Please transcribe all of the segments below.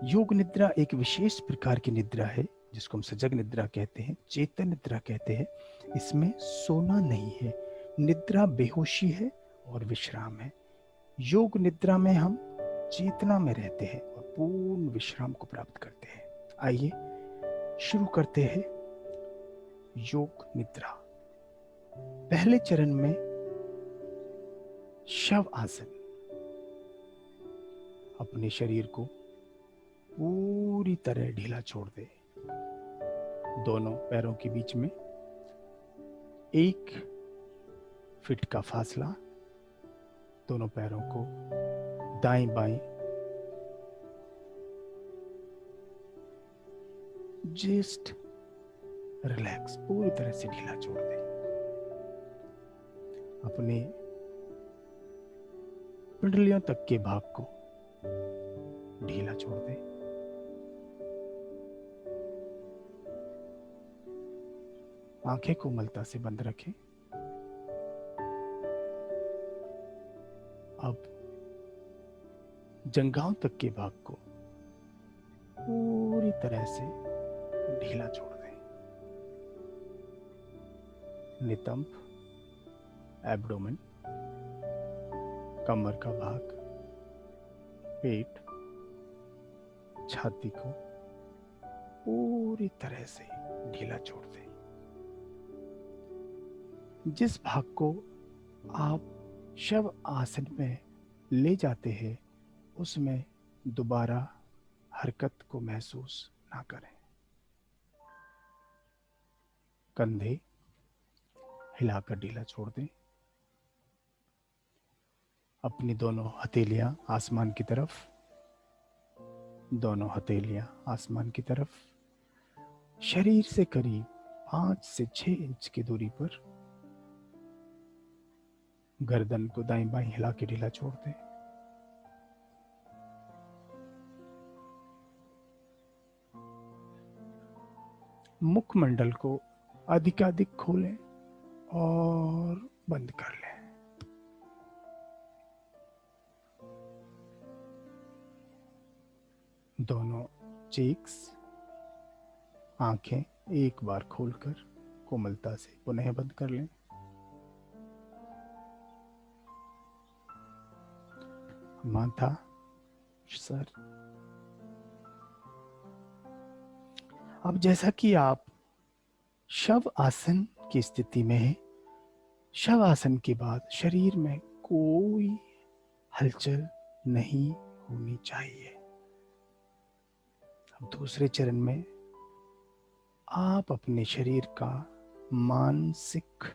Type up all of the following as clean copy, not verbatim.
योग निद्रा एक विशेष प्रकार की निद्रा है जिसको हम सजग निद्रा कहते हैं, चेतन निद्रा कहते हैं। इसमें सोना नहीं है, निद्रा बेहोशी है और विश्राम है। योग निद्रा में हम चेतना में रहते हैं और पूर्ण विश्राम को प्राप्त करते हैं। आइए शुरू करते हैं योग निद्रा। पहले चरण में शव आसन। अपने शरीर को पूरी तरह ढीला छोड़ दे। दोनों पैरों के बीच में 1 फीट का फासला। दोनों पैरों को दाएं बाएं जस्ट रिलैक्स, पूरी तरह से ढीला छोड़ दे। अपने पिंडलियों तक के भाग को ढीला छोड़ दे। आंखें कोमलता से बंद रखें। अब जंघाओं तक के भाग को पूरी तरह से ढीला छोड़ दें। नितंब, एब्डोमेन, कमर का भाग, पेट, छाती को पूरी तरह से ढीला छोड़ दें। जिस भाग को आप शव आसन में ले जाते हैं उसमें दोबारा हरकत को महसूस ना करें। कंधे हिलाकर ढीला छोड़ दें। अपनी दोनों हथेलियां आसमान की तरफ, दोनों हथेलियां आसमान की तरफ। शरीर से करीब 5 से 6 इंच की दूरी पर गर्दन को दाएं बाएं हिला के ढीला छोड़ दें। मुखमंडल को अधिकाधिक खोलें और बंद कर लें। दोनों चीक्स, आंखें एक बार खोलकर कोमलता से पुनः बंद कर लें। माथा, सर। अब जैसा कि आप शव आसन की स्थिति में हैं, शव आसन के बाद शरीर में कोई हलचल नहीं होनी चाहिए। अब दूसरे चरण में आप अपने शरीर का मानसिक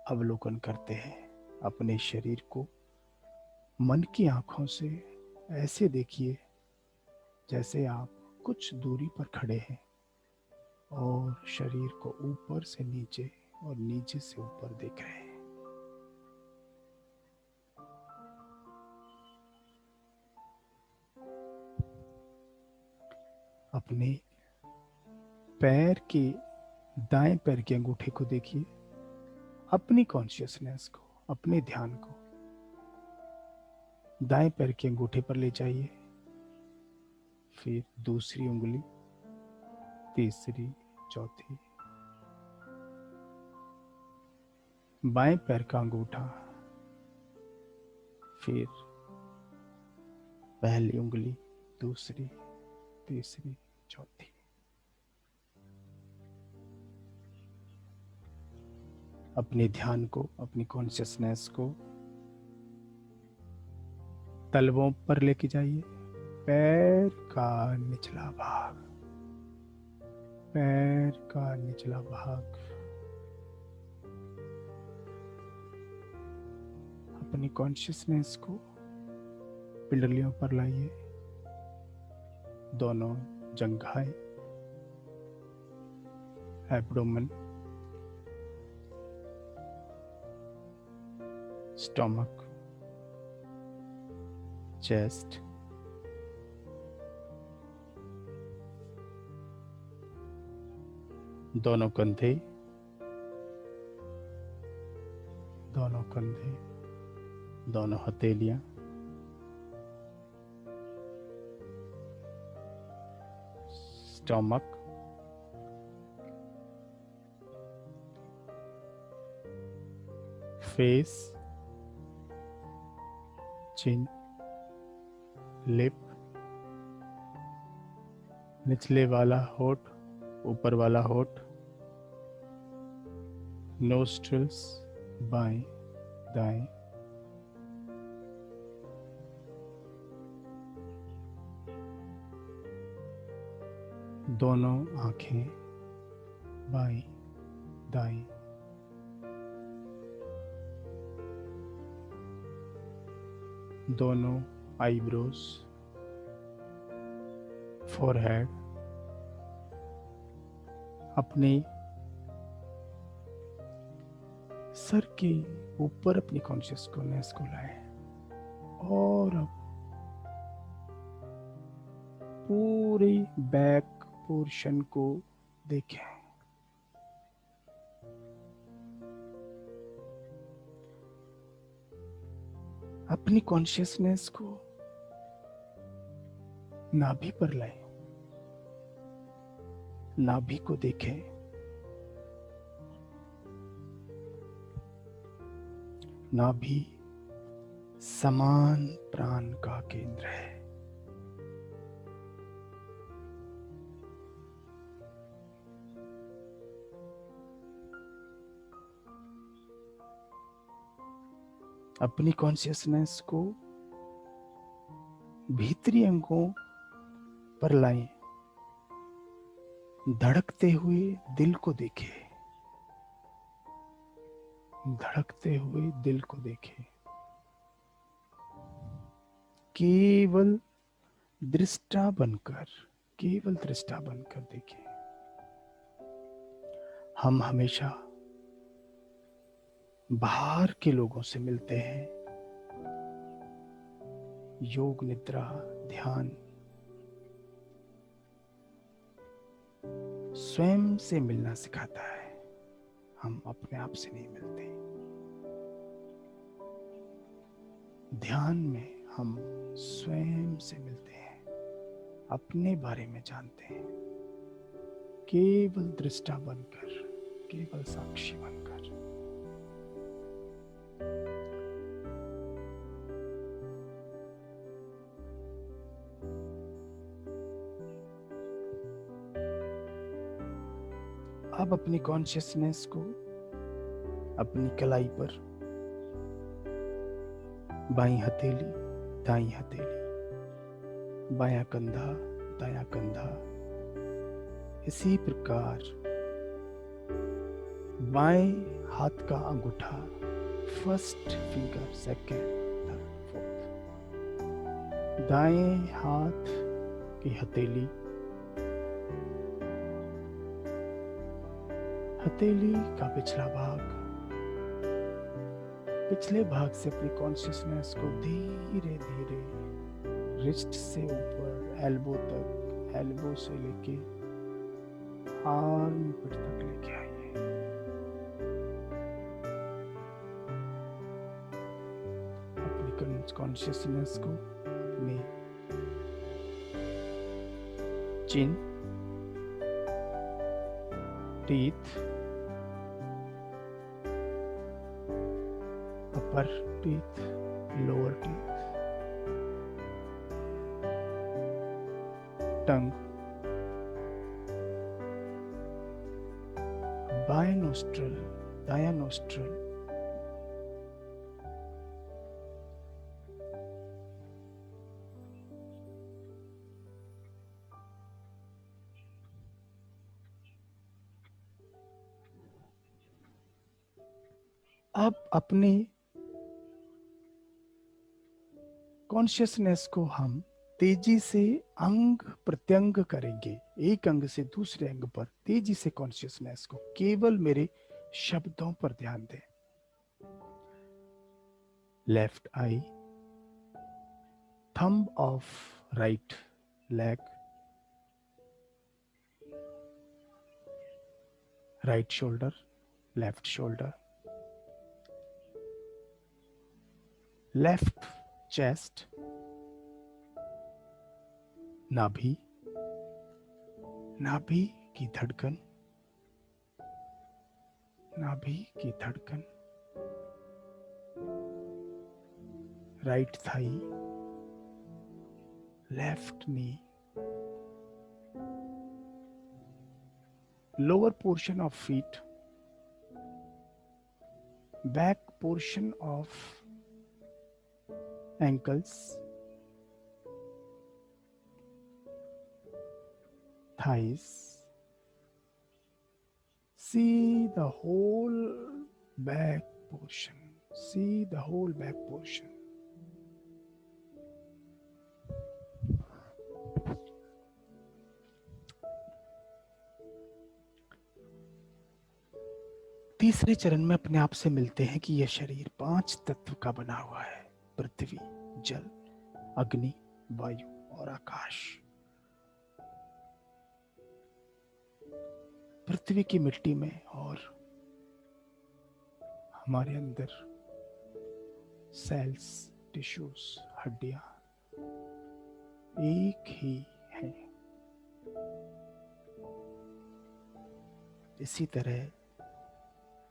अवलोकन करते हैं। अपने शरीर को मन की आंखों से ऐसे देखिए जैसे आप कुछ दूरी पर खड़े हैं और शरीर को ऊपर से नीचे और नीचे से ऊपर देख रहे हैं। अपने पैर के दाएं पैर के अंगूठे को देखिए। अपनी कॉन्शियसनेस को, अपने ध्यान को दाएं पैर के अंगूठे पर ले जाइए। फिर दूसरी उंगली, तीसरी, चौथी। बाएं पैर का अंगूठा, फिर पहली उंगली, दूसरी, तीसरी, चौथी। अपने ध्यान को, अपनी कॉन्शियसनेस को तलवों पर लेके जाइए। पैर का निचला भाग, पैर का निचला भाग। अपनी कॉन्शियसनेस को पिंडलियों पर लाइए। दोनों जंघाएं, एब्डोमेन, स्टमक, चेस्ट, दोनों कंधे, दोनों कंधे, दोनों हथेलियां, स्टमक, फेस, चिन, लिप, निचले वाला होठ, ऊपर वाला होठ, नोस्ट्रिल्स, बाएं दाएं, दोनों आंखें, बाएं दाएं, दोनों आईब्रोज, फोरहेड, अपने सर के ऊपर अपनी कॉन्शियसनेस को लाए और अब पूरे बैक पोर्शन को देखें। अपनी कॉन्शियसनेस को नाभि पर लाएं, नाभि को देखें। नाभि समान प्राण का केंद्र है। अपनी कॉन्शियसनेस को भीतरी अंगों पर लाएं, धड़कते हुए दिल को देखें, धड़कते हुए दिल को देखें। केवल दृष्टा बनकर, केवल दृष्टा बनकर देखें। हम हमेशा बाहर के लोगों से मिलते हैं। योग निद्रा ध्यान स्वयं से मिलना सिखाता है, हम अपने आप से नहीं मिलते। ध्यान में हम स्वयं से मिलते हैं, अपने बारे में जानते हैं, केवल दृष्टा बनकर, केवल साक्षी बनकर। अब अपनी कॉन्शियसनेस को अपनी कलाई पर, बाईं हथेली, दाईं हथेली, बायां कंधा, दायां कंधा, इसी प्रकार बाएं हाथ का अंगूठा, first finger, second, third, fourth, दाएं हाथ की हथेली, हथेली का पिछला भाग, पिछले भाग से अपनी कॉन्शियसनेस को धीरे धीरे रिस्ट से ऊपर एल्बो तक, एल्बो से लेके आर्म पिट तक लेके आइए। अपनी कॉन्शियसनेस को अपने चिन, टीथ, अपर टीथ, लोअर टीथ, टंग, बाएं नोस्ट्रल, दायां नोस्ट्रल, अब अपने कॉन्शियसनेस को हम तेजी से अंग प्रत्यंग करेंगे, एक अंग से दूसरे अंग पर तेजी से कॉन्शियसनेस को, केवल मेरे शब्दों पर ध्यान दें। Left I, thumb of right leg, right shoulder, left shoulder, left chest, नाभि, नाभि की धड़कन, नाभि की धड़कन, right thigh, left knee, lower portion of feet, back portion of ankles, thighs. See the whole back portion. See the whole back portion. तीसरे चरण में अपने आप से मिलते हैं कि यह शरीर 5 तत्व का बना हुआ है। पृथ्वी, जल, अग्नि, वायु और आकाश। पृथ्वी की मिट्टी में और हमारे अंदर सेल्स, टिश्यूज, हड्डियां एक ही हैं। इसी तरह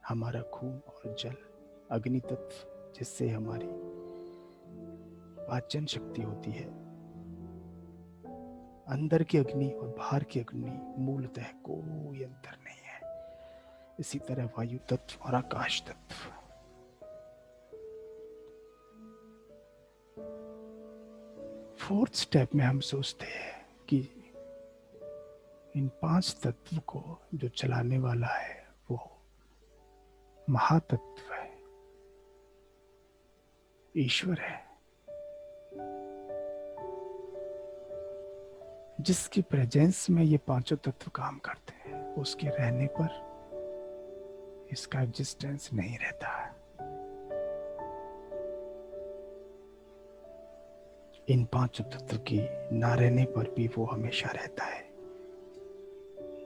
हमारा खून और जल, अग्नि तत्व, जिससे हमारी पाचन शक्ति होती है। अंदर की अग्नि और बाहर की अग्नि मूलतः कोई अंतर नहीं है। इसी तरह वायु तत्व और आकाश तत्व। फोर्थ स्टेप में हम सोचते हैं कि इन 5 तत्व को जो चलाने वाला है वो महातत्व है, ईश्वर है, जिसकी प्रेजेंस में ये 5 तत्व काम करते हैं। उसके रहने पर इसका एग्जिस्टेंस नहीं रहता है। इन 5 तत्व की ना रहने पर भी वो हमेशा रहता है।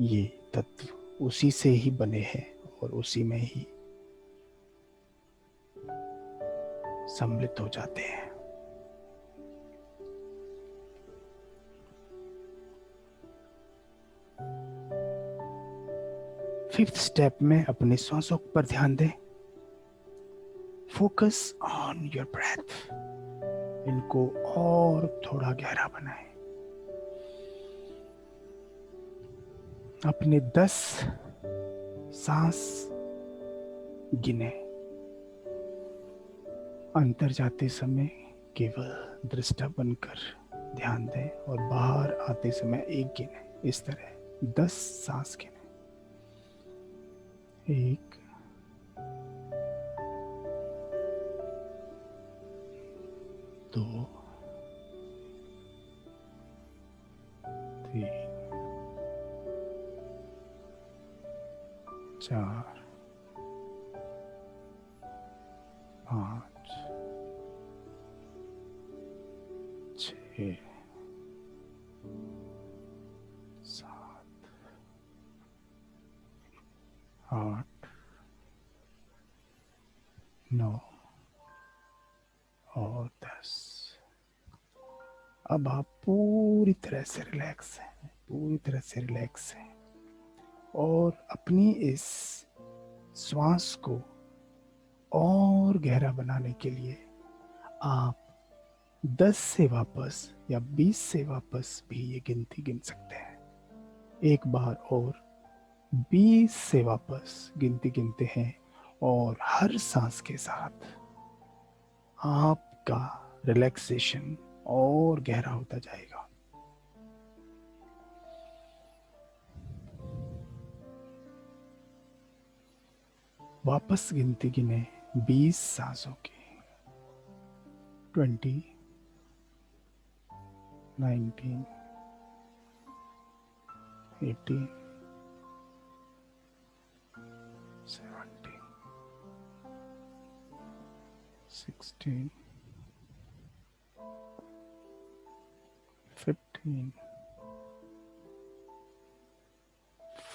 ये तत्व उसी से ही बने हैं और उसी में ही सम्मिलित हो जाते हैं। फिफ्थ स्टेप में अपने श्वासों पर ध्यान दें। Focus on your breath. इनको और थोड़ा गहरा बनाएं। अपने 10 सांस गिने। अंदर जाते समय केवल दृष्टा बनकर ध्यान दें और बाहर आते समय 1 गिने। इस तरह 10 सांस गिने। 1, 2, 3, 4, 5, 6, 7, 8, 9 और 10। अब आप पूरी तरह से रिलैक्स हैं, पूरी तरह से रिलैक्स हैं और अपनी इस श्वास को और गहरा बनाने के लिए आप 10 से वापस या 20 से वापस भी ये गिनती गिन सकते हैं। एक बार और 20 से वापस गिनती गिनते हैं और हर सांस के साथ आपका रिलैक्सेशन और गहरा होता जाएगा। वापस गिनती गिने 20 सांसों की। 20, 19, 18, 17, 16, 15,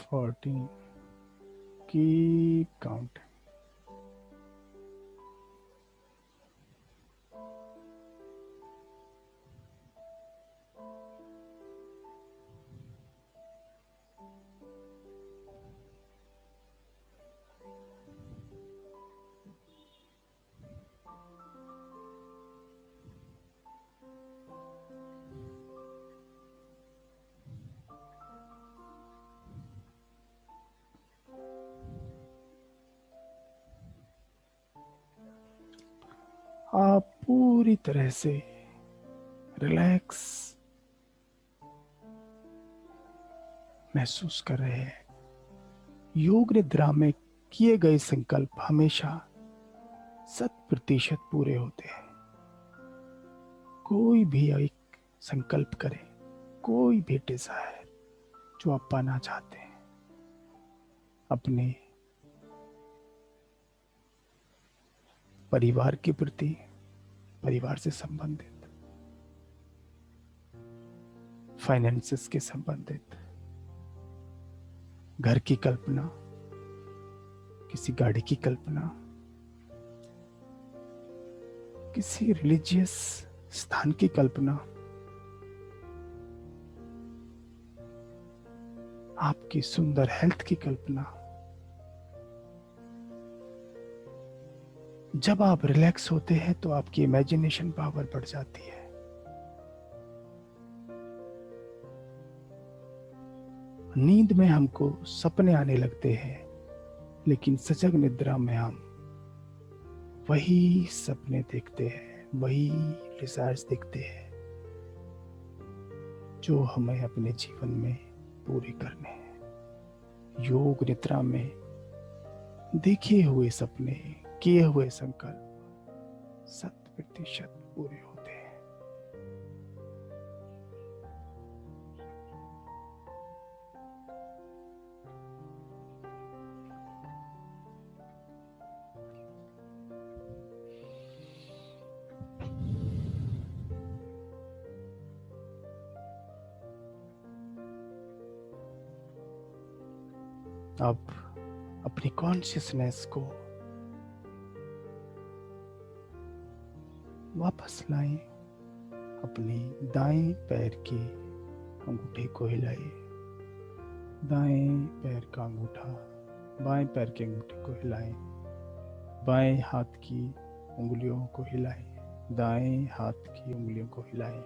14. Keep counting. आप पूरी तरह से रिलैक्स महसूस कर रहे हैं। योग निद्रा में किए गए संकल्प हमेशा 100% पूरे होते हैं। कोई भी एक संकल्प करें, कोई भी डिजायर जो आप पाना चाहते हैं अपने परिवार के प्रति, परिवार से संबंधित, फाइनेंसेस के संबंधित, घर की कल्पना, किसी गाड़ी की कल्पना, किसी रिलीजियस स्थान की कल्पना, आपकी सुंदर हेल्थ की कल्पना। जब आप रिलैक्स होते हैं तो आपकी इमेजिनेशन पावर बढ़ जाती है। नींद में हमको सपने आने लगते हैं, लेकिन सजग निद्रा में हम वही सपने देखते हैं, वही डिजायर्स देखते हैं जो हमें अपने जीवन में पूरे करने हैं। योग निद्रा में देखे हुए सपने, किए हुए संकल्प 100% पूरे होते हैं। अब अपनी कॉन्शियसनेस को वापस लाएं। अपने दाएं पैर के अंगूठे को हिलाइए, दाएं पैर का अंगूठा बाएं पैर के अंगूठे को हिलाएं, बाएं हाथ की उंगलियों को हिलाएं, दाएं हाथ की उंगलियों को हिलाएं।